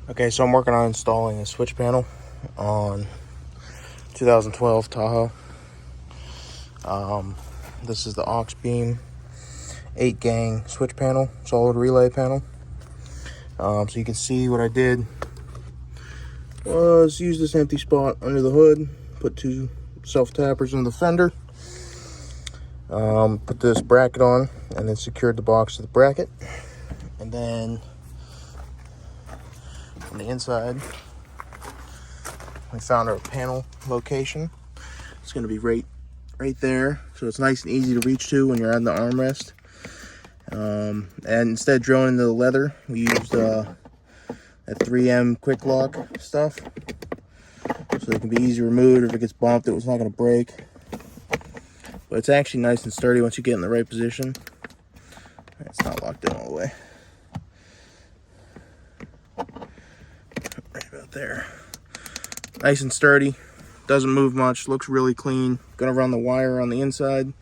Okay, so I'm working on installing a switch panel on 2012 Tahoe. This is the AuxBeam 8-gang switch panel, solid relay panel. So you can see what I did was use this empty spot under the hood, put two self-tappers in the fender, put this bracket on, and then secured the box to the bracket. And then on the inside, we found our panel location. It's going to be right there, so it's nice and easy to reach to when you're on the armrest. And instead of drilling into the leather, we used that 3M quick lock stuff, so it can be easy removed. If it gets bumped, it's not going to break. But it's actually nice and sturdy once you get in the right position. It's not locked in all the way. Right about there. Nice and sturdy, doesn't move much, looks really clean. Gonna run the wire on the inside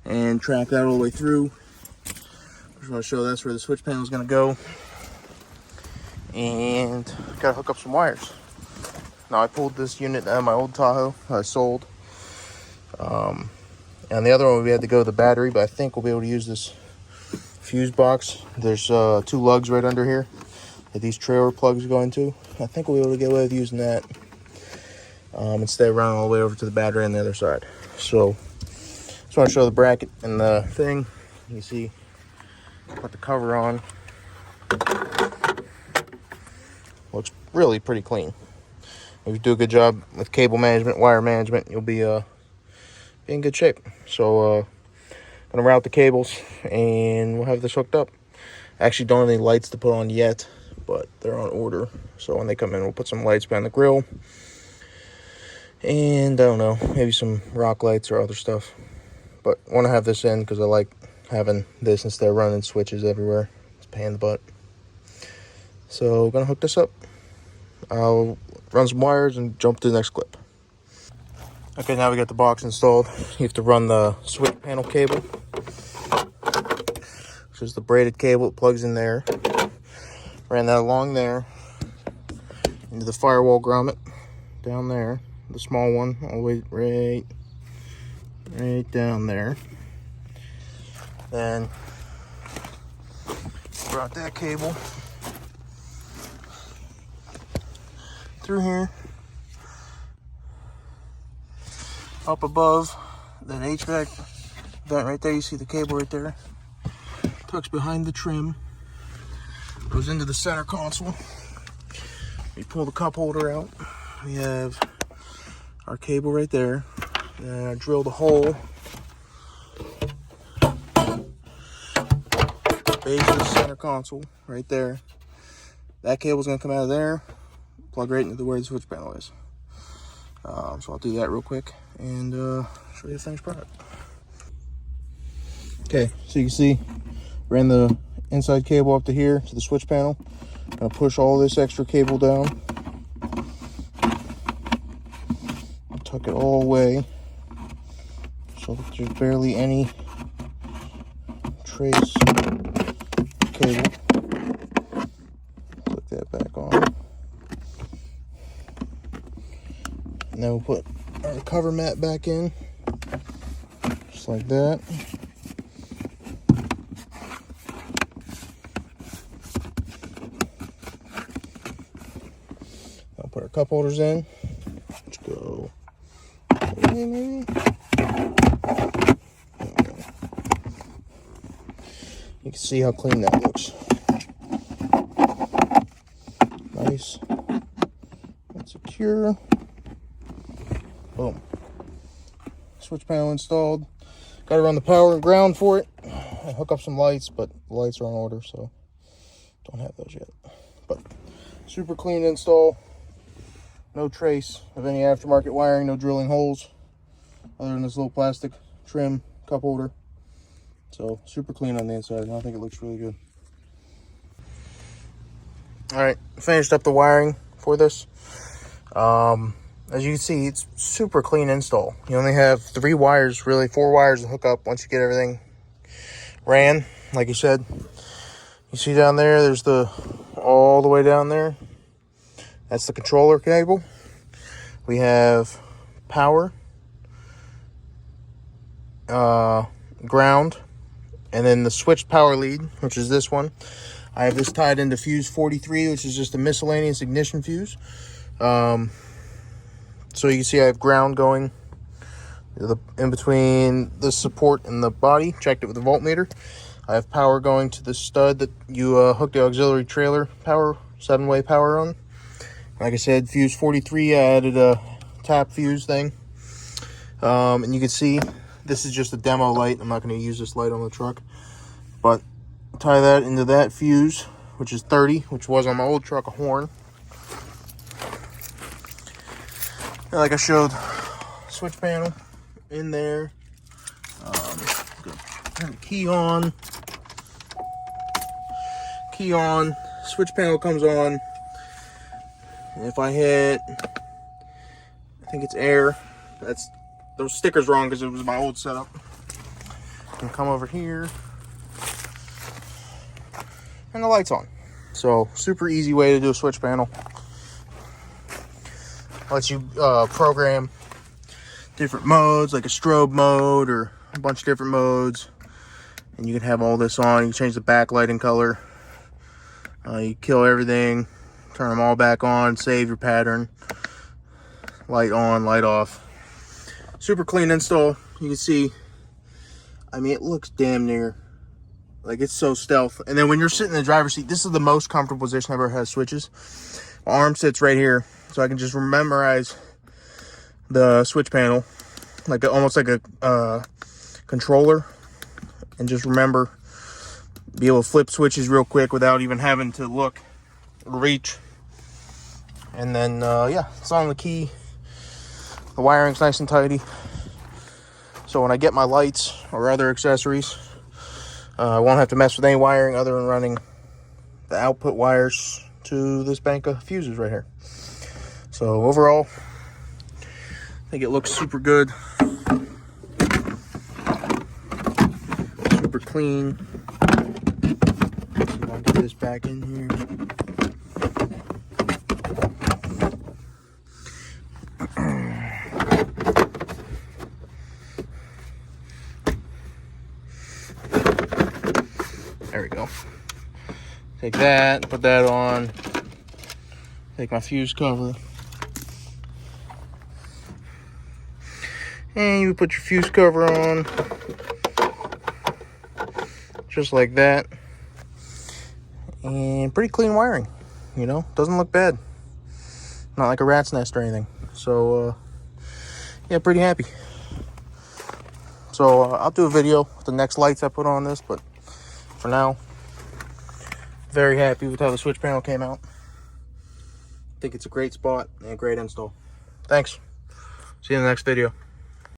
and track that all the way through. Just want to show that's where the switch panel is gonna go. And gotta hook up some wires. Now I pulled this unit out of my old Tahoe I sold. And the other one we had to go to the battery, but I think we'll be able to use this fuse box. There's 2 lugs right under here that these trailer plugs go into. I think we'll be able to get away with using that. Instead of running all the way over to the battery on the other side. So just want to show the bracket and the thing. You see, put the cover on. Looks really pretty clean. If you do a good job with cable management, wire management, you'll be in good shape. So gonna route the cables and we'll have this hooked up. Actually don't have any lights to put on yet, but they're on order. So when they come in, we'll put some lights behind the grill. And I don't know, maybe some rock lights or other stuff. But I want to have this in because I like having this instead of running switches everywhere. It's a pain in the butt. So I'm going to hook this up. I'll run some wires and jump to the next clip. Okay, now we got the box installed. You have to run the switch panel cable, which is the braided cable. It plugs in there. Ran that along there into the firewall grommet down there. The small one all the way right down there. Then brought that cable through here, up above that HVAC vent right there. You see the cable right there, tucks behind the trim, goes into the center console. We pull the cup holder out. We have our cable right there. And I drilled a hole base of the center console right there. That cable's gonna come out of there, plug right into where the switch panel is. So I'll do that real quick and show you the finished product. Okay, so you can see, ran the inside cable up to here to the switch panel. Gonna push all this extra cable down. Tuck it all away so that there's barely any trace cable. Click that back on. And then we'll put our cover mat back in, just like that. I'll put our cup holders in. Let's go. Maybe. You can see how clean that looks. Nice and secure. Boom. Switch panel installed. Got to run the power and ground for it. And hook up some lights, but the lights are on order, so don't have those yet. But super clean install. No trace of any aftermarket wiring, no drilling holes, other than this little plastic trim cup holder. So super clean on the inside, and I think it looks really good. All right, finished up the wiring for this. As you can see, it's super clean install. You only have 3 wires, really 4 wires to hook up once you get everything ran, like you said. You see down there, there's all the way down there. That's the controller cable. We have power, ground, and then the switch power lead, which is this one. I have this tied into fuse 43, which is just a miscellaneous ignition fuse. So you can see I have ground going in between the support and the body. Checked it with the voltmeter. I have power going to the stud that you hook the auxiliary trailer power, 7-way power on. Like I said, fuse 43, I added a tap fuse thing. And you can see this is just a demo light. I'm not going to use this light on the truck. But tie that into that fuse, which is 30, which was on my old truck a horn. And like I showed, switch panel in there. Turn the key on. Key on. Switch panel comes on. And if I hit, I think it's air. That's those stickers wrong because it was my old setup. And come over here, and the light's on. So super easy way to do a switch panel. Lets you program different modes, like a strobe mode or a bunch of different modes, and you can have all this on. You can change the backlighting color. You kill everything, turn them all back on, save your pattern. Light on, light off. Super clean install. You can see, I mean, it looks damn near like it's so stealth. And then when you're sitting in the driver's seat, this is the most comfortable position I've ever had switches. My arm sits right here, so I can just memorize the switch panel, like almost like a controller, and just remember, be able to flip switches real quick without even having to look or reach. And then yeah, it's on the key. The wiring's nice and tidy, so when I get my lights or other accessories, I won't have to mess with any wiring other than running the output wires to this bank of fuses right here. So overall, I think it looks super good, super clean. I'll get this back in here. There we go. Take that, put that on. Take my fuse cover. And you put your fuse cover on. Just like that. And pretty clean wiring, you know, doesn't look bad. Not like a rat's nest or anything. So, yeah, pretty happy. So, I'll do a video with the next lights I put on this, but for now, very happy with how the switch panel came out. I think it's a great spot and a great install. Thanks. See you in the next video.